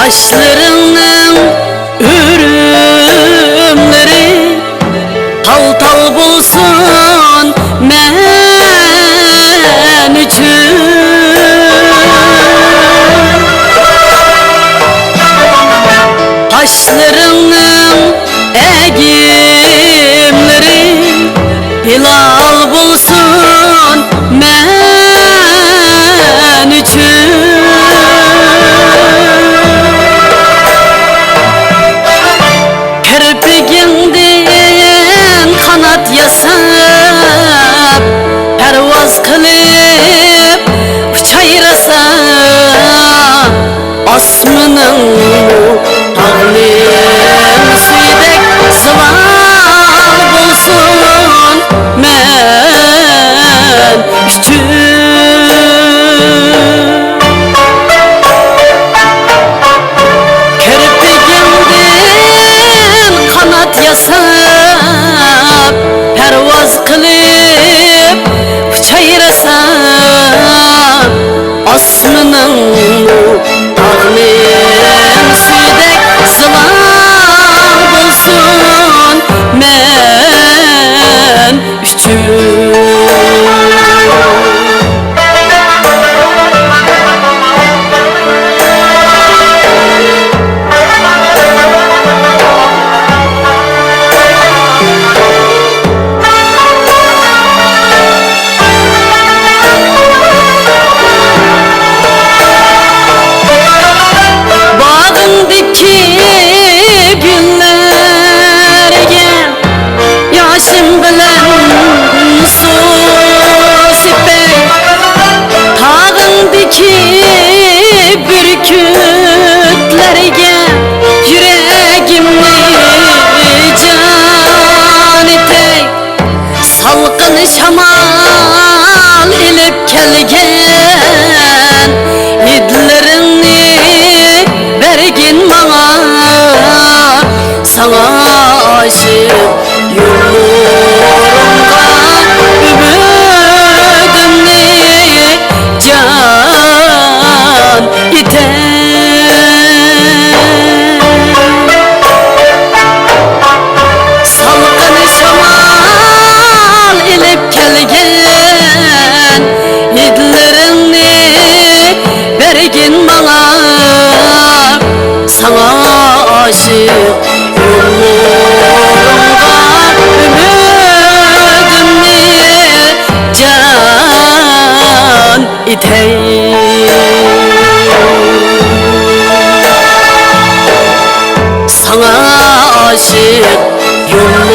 Kaşlarının ürümleri tal tal bulsun men üçün. Kaşlarının egimleri hilal bulsun men üçün. Kirpiginden kanat yasap pervaz kılıp uçayrasa asmının tağlim suydek zıval bulsun men üçün. Yasap pervaz kılıp uçayrasa asmının tağlim suydek zıval bulsun men üçün. Bürkütlerge yüreğimni can etey, salkın şamal ilip kelgen idlerini bergin bana, sana aşık yollarımda ümidimni can etey. Salkın şamal ilip kelgen idlerini bergin bana, sana aşık yollarımda ümidimni can etey. Sana aşık yollarımda